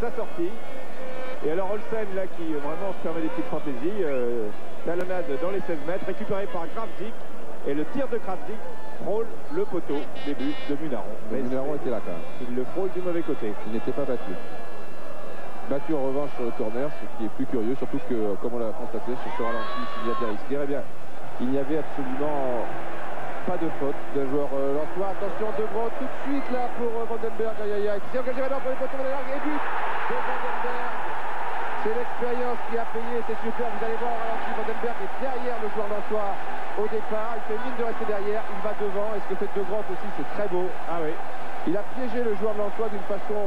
sa sortie. Et alors Olsen là qui vraiment se permet des petites fantaisies, talonnade dans les 16 mètres, récupéré par Kravzik. Et le tir de Kravzik frôle le poteau, début de Munaron. Mais Munaron était là quand même. Il le frôle du mauvais côté. Il n'était pas battu. Battu en revanche sur le corner, ce qui est plus curieux, surtout que, comme on l'a constaté, sur ce ralenti, il y a des risques. Eh bien, il n'y avait absolument pas de faute d'un joueur lensois. Attention, De Groot tout de suite là pour Vandenberg. Aïe aïe aïe, qui s'est engagé maintenant pour les poteaux et but de Vandenberg. C'est l'expérience qui a payé, c'est super. Vous allez voir au ralenti, Vandenberg est derrière le joueur lensois au départ. Il fait mine de rester derrière, il va devant. Et ce que fait De Groot aussi, c'est très beau. Ah oui. Il a piégé le joueur de Lensois d'une façon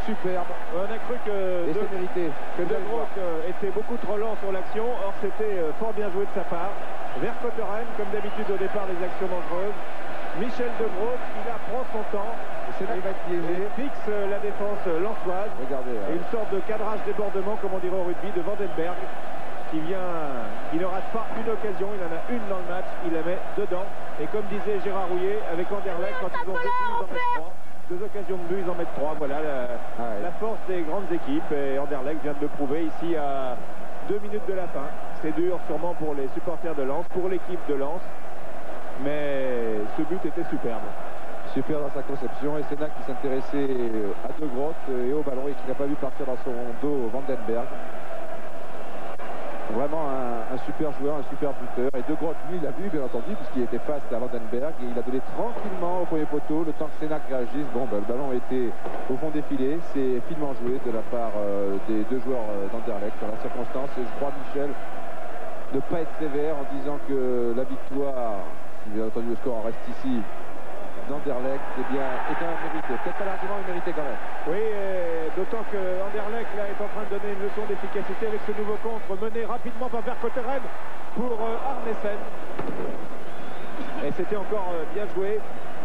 superbe. On a cru que De Groot était beaucoup trop lent sur l'action. Or, c'était fort bien joué de sa part. Vers Cotteren, comme d'habitude au départ, les actions dangereuses. Michel De Groot, il prend son temps. C'est là qu'il va être piégé. Il fixe la défense lensoise. Regardez. Et une sorte de cadrage débordement, comme on dirait au rugby, de Vandenberg. Il ne rate pas une occasion, il en a une dans le match, il la met dedans. Et comme disait Gérard Rouillet, avec Anderlecht, quand ils ont 2 buts, ils en mettent 3. 2 occasions de but, ils en mettent 3. Voilà la force des grandes équipes. Et Anderlecht vient de le prouver ici à 2 minutes de la fin. C'est dur sûrement pour les supporters de Lens, pour l'équipe de Lens. Mais ce but était superbe. Super dans sa conception. Et Sénac qui s'intéressait à De Groot et au ballon et qui n'a pas vu partir dans son dos Vandenberg. Vraiment un super joueur, un super buteur. Et De Groot, lui, l'a vu, bien entendu, puisqu'il était face à Vandenberg. Et il a donné tranquillement au premier poteau, le temps que Sénac réagisse. Bon, le ballon était au fond des filets. C'est finement joué de la part des 2 joueurs d'Anderlecht dans la circonstance. Et je crois, Michel, ne pas être sévère en disant que la victoire, si bien entendu le score en reste ici, d'Anderlecht, eh bien, est quand même mérité. Peut-être pas largement, mais mérité quand même. Oui, d'autant que Anderlecht là est en train de donner une leçon d'efficacité avec ce nouveau contre mené rapidement par Vercotteren pour Arnesen. Et c'était encore bien joué,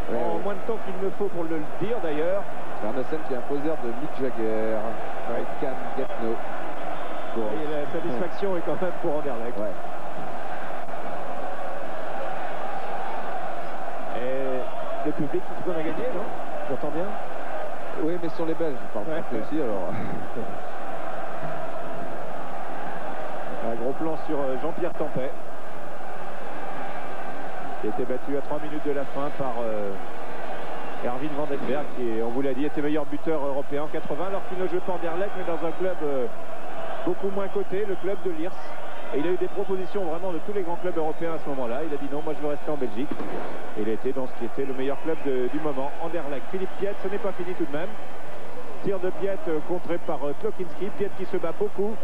en moins de temps qu'il ne faut pour le dire d'ailleurs. Arnesen qui est un poseur de Mick Jagger, avec Can Getno. Bon. Et la satisfaction est quand même pour Anderlecht. Ouais. Le public qui qu'on a gagné, non? J'entends bien. Oui, mais sur les Belges, je parle français aussi, alors. Un gros plan sur Jean-Pierre Tempet, qui a été battu à 3 minutes de la fin par Erwin Vandenberg, qui, on vous l'a dit, était meilleur buteur européen en 80, alors qu'il ne jouait pas en Anderlecht, mais dans un club beaucoup moins coté, le club de Liers. Et il a eu des propositions vraiment de tous les grands clubs européens à ce moment-là. Il a dit non, moi je veux rester en Belgique. Et il a été dans ce qui était le meilleur club du moment, Anderlecht. Philippe Piet, ce n'est pas fini tout de même. Tir de Piet contré par Klokinski. Piet qui se bat beaucoup.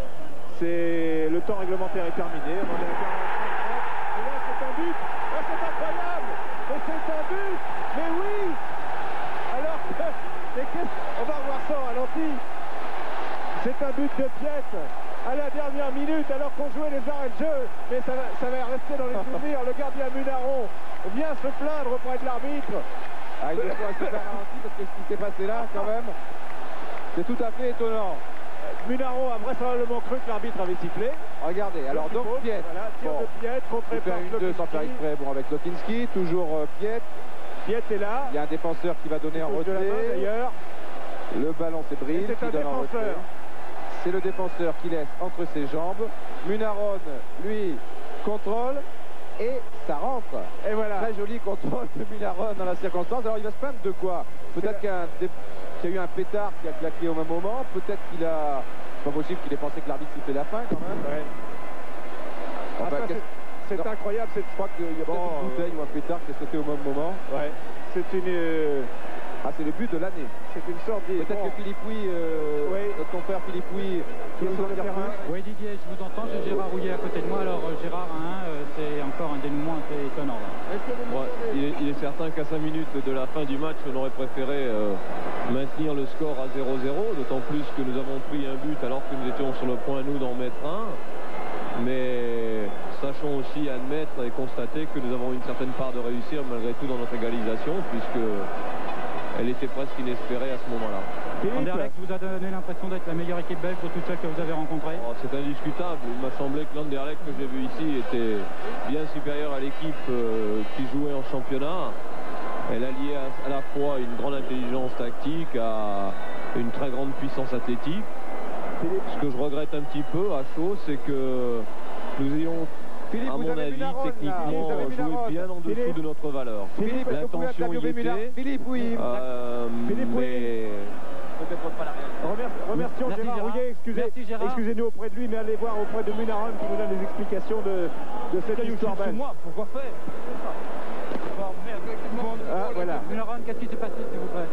C'est le temps réglementaire est terminé. On est à 45. Et là c'est un but. Oh, c'est incroyable. Mais c'est un but. Mais oui. Alors, on va revoir ça à l'anti. C'est un but de Piet à la dernière minute, alors qu'on jouait les arrêts de jeu, mais ça va rester dans les souvenirs. Le gardien Munaron vient se plaindre auprès de l'arbitre. Ah, il faut un super ralenti parce que ce qui s'est passé là, quand même, c'est tout à fait étonnant. Munaron a vraisemblablement cru que l'arbitre avait sifflé. Regardez, alors donc Piet. Voilà, tir de Piet, contré par Klokinski. Sans faire exprès, bon, avec Klokinski, toujours Piet. Piet est là. Il y a un défenseur qui va donner un retrait. D'ailleurs. Le ballon c'est Bril qui donne un retrait. C'est le défenseur qui laisse entre ses jambes. Munaron, lui, contrôle et ça rentre. Et voilà. Très joli contrôle de Munaron dans la circonstance. Alors il va se plaindre de quoi? Peut-être qu'il y a eu un pétard qui a claqué au même moment. Peut-être qu'il a... C'est pas possible qu'il ait pensé que l'arbitre sifflait la fin quand même. Ouais. Enfin, c'est incroyable. Je crois qu'il y a peut-être une bouteille ou un pétard qui est sauté au même moment. Ouais. C'est une... Ah, c'est le but de l'année. C'est une sorte de... Peut-être que Philippe Huy, notre confrère Philippe Huy, sur le terrain. Oui, Didier, je vous entends, j'ai Gérard Rouillet à côté de moi. Alors Gérard, c'est encore un dénouement un peu étonnant. Il est certain qu'à 5 minutes de la fin du match, on aurait préféré maintenir le score à 0-0, d'autant plus que nous avons pris un but alors que nous étions sur le point, nous, d'en mettre un. Mais sachons aussi admettre et constater que nous avons une certaine part de réussir malgré tout dans notre égalisation, puisque elle était presque inespérée à ce moment-là. Anderlecht vous a donné l'impression d'être la meilleure équipe belge de toutes celles que vous avez rencontrées? C'est indiscutable. Il m'a semblé que l'Anderlecht que j'ai vu ici était bien supérieur à l'équipe qui jouait en championnat. Elle alliait à la fois une grande intelligence tactique à une très grande puissance athlétique. Ce que je regrette un petit peu à chaud, c'est que nous ayons, Philippe, à mon avis, techniquement joué bien en dessous de notre valeur. Philippe, l'intention y était. Philippe, oui. Philippe, oui. Mais peut-être pas la réalité. Remercions Merci, Gérard Gérard. Rouillet. Merci, Gérard. Excusez-nous auprès de lui, mais allez voir auprès de Munaron qui nous donne les explications de cette histoire belge. moi, pourquoi faire? Ah, voilà. Munaron, qu'est-ce qui s'est passé, s'il vous plaît?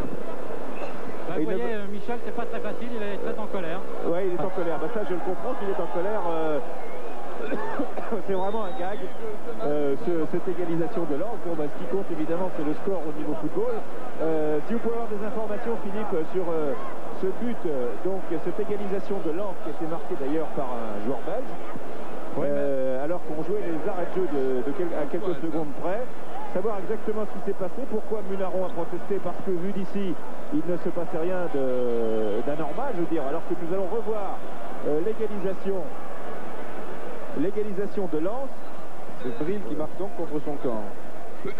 Bah, vous voyez, Michel, c'est pas très facile, il est très en colère. Oui, il est en colère. Bah, ça, je le comprends qu'il est en colère. C'est vraiment un gag, cette égalisation de l'ordre. Bon, bah, ce qui compte, évidemment, c'est le score au niveau football. Si vous pouvez avoir des informations, Philippe, sur ce but, donc cette égalisation de l'ordre qui a été marquée d'ailleurs par un joueur belge, alors qu'on jouait les arrêts de jeu à quelques secondes près. Savoir exactement ce qui s'est passé, pourquoi Munaron a protesté, parce que vu d'ici, il ne se passait rien d'anormal, je veux dire, alors que nous allons revoir l'égalisation de Lens. C'est Bril qui marque donc contre son camp. Il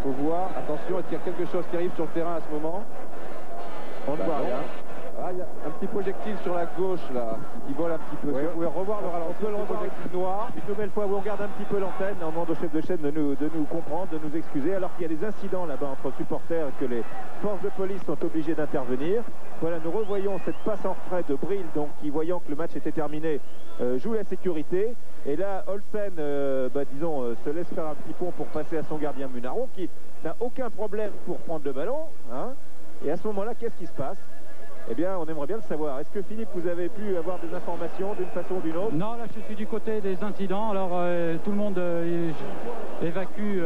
faut voir, attention, est-ce qu'il y a quelque chose qui arrive sur le terrain à ce moment? On ne voit rien. Ah, il y a un petit projectile sur la gauche là, qui vole un petit peu. Oui, vous pouvez revoir le ralenti, le projectile noir. Une nouvelle fois, vous regardez un petit peu l'antenne. On demande au chef de chaîne de nous comprendre, de nous excuser, alors qu'il y a des incidents là-bas entre supporters et que les forces de police sont obligées d'intervenir. Voilà, nous revoyons cette passe en retrait de Bril, donc qui, voyant que le match était terminé, joue la sécurité. Et là, Olsen, se laisse faire un petit pont pour passer à son gardien Munaron, qui n'a aucun problème pour prendre le ballon. Hein. Et à ce moment-là, qu'est-ce qui se passe? Eh bien, on aimerait bien le savoir. Est-ce que Philippe, vous avez pu avoir des informations d'une façon ou d'une autre? Non, là, je suis du côté des incidents. Alors, tout le monde évacue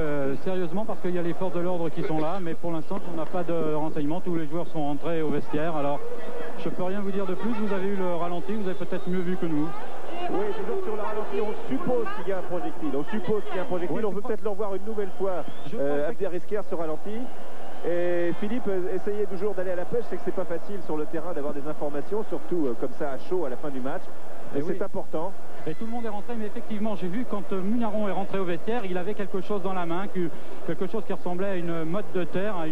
sérieusement parce qu'il y a les forces de l'ordre qui sont là. Mais pour l'instant, on n'a pas de renseignements. Tous les joueurs sont rentrés au vestiaire. Alors, je peux rien vous dire de plus. Vous avez eu le ralenti. Vous avez peut-être mieux vu que nous. Oui, toujours sur le ralenti, on suppose qu'il y a un projectile. Oui, on veut peut-être le revoir une nouvelle fois. Abderrikher ce ralenti. Et Philippe, essayez toujours d'aller à la pêche. C'est que c'est pas facile sur le terrain d'avoir des informations, surtout comme ça à chaud à la fin du match. Et c'est important. Et tout le monde est rentré, mais effectivement, j'ai vu quand Munaron est rentré au vestiaire, il avait quelque chose dans la main, quelque chose qui ressemblait à une motte de terre, à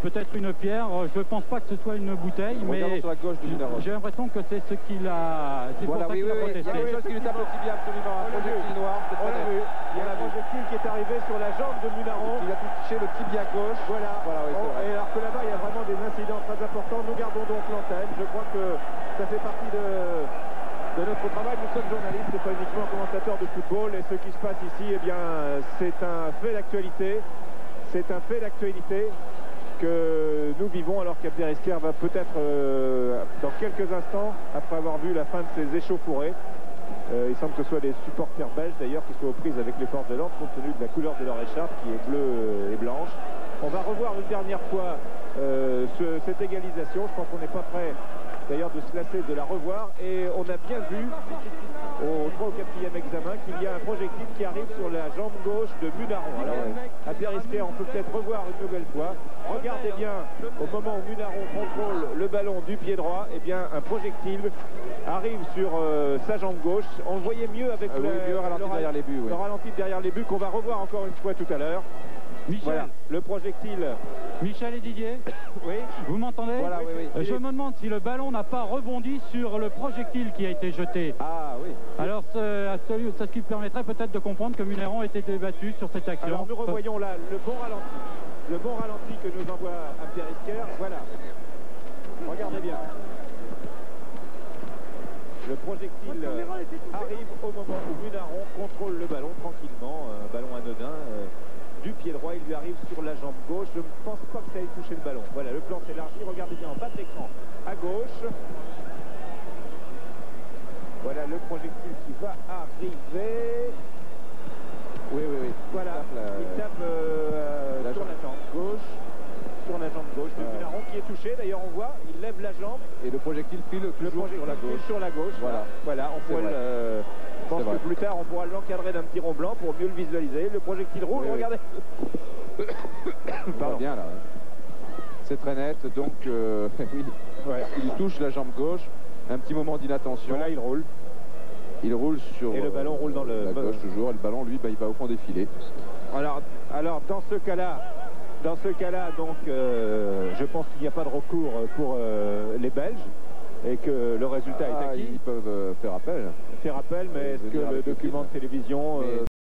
peut-être une pierre. Je ne pense pas que ce soit une bouteille, mais sur la gauche de Munaron. J'ai l'impression que c'est ce qu'il a. C'est voilà, pour ça qu'il a protesté. Il y a quelque chose qui lui tape aussi bien, absolument. Un projectile noir, c'est On l'a vu. Il y a un projectile qui est arrivé sur la jambe de Munaron. Il a touché le tibia gauche. Voilà, oui, et alors que là-bas, il y a vraiment des incidents très importants. Nous gardons donc l'antenne. Je crois que ça fait partie de notre travail. Nous sommes journalistes, c'est pas uniquement commentateurs de football. Et ce qui se passe ici, eh bien, c'est un fait d'actualité. C'est un fait d'actualité que nous vivons, alors qu'Abderrikher va peut-être dans quelques instants, après avoir vu la fin de ces échauffourées, il semble que ce soit des supporters belges d'ailleurs qui soient aux prises avec les forces de l'ordre compte tenu de la couleur de leur écharpe qui est bleue et blanche. On va revoir une dernière fois cette égalisation. Je pense qu'on n'est pas prêt d'ailleurs de se lasser de la revoir, et on a bien vu au 3 ou 4e examen qu'il y a un projectile qui arrive sur la jambe gauche de Munaron. Alors Abderrikher, on peut peut-être revoir une nouvelle fois. Regardez bien, au moment où Munaron contrôle le ballon du pied droit, eh bien un projectile arrive sur sa jambe gauche. On le voyait mieux avec le ralenti derrière les buts, le ralenti derrière les buts qu'on va revoir encore une fois tout à l'heure. Michel. Voilà, le projectile. Michel et Didier, Oui. vous m'entendez? Voilà, oui. Je me demande si le ballon n'a pas rebondi sur le projectile qui a été jeté. Ah oui. Alors, ça qui permettrait peut-être de comprendre que Munaron était débattu sur cette action. Alors nous revoyons là le bon ralenti que nous envoie Abderrikher. Voilà. Regardez bien. Le projectile arrive au moment où Munaron contrôle le ballon tranquillement, un ballon anodin du pied droit. Il lui arrive sur la jambe gauche. Je ne pense pas que ça ait touché le ballon. Voilà, le plan s'élargit. Regardez bien en bas de l'écran à gauche. Voilà le projectile qui va arriver. Oui. Voilà, il tape sur la jambe gauche. Sur la jambe gauche de Munaron qui est touché. D'ailleurs, on voit, il lève la jambe. Et le projectile file toujours sur la gauche. Voilà, on pourrait je pense que plus tard, on pourra l'encadrer d'un petit rond blanc pour mieux le visualiser. Le projectile roule, regardez. Pardon. Bien là. C'est très net, donc il touche la jambe gauche. Un petit moment d'inattention. Voilà, il roule. Il roule sur. Et le ballon roule dans le. La gauche toujours. Et le ballon, lui, il va au fond des filets. Alors dans ce cas-là, Dans ce cas-là, donc, je pense qu'il n'y a pas de recours pour les Belges et que le résultat est acquis. Ils peuvent faire appel. Faire appel, mais est-ce que le document de télévision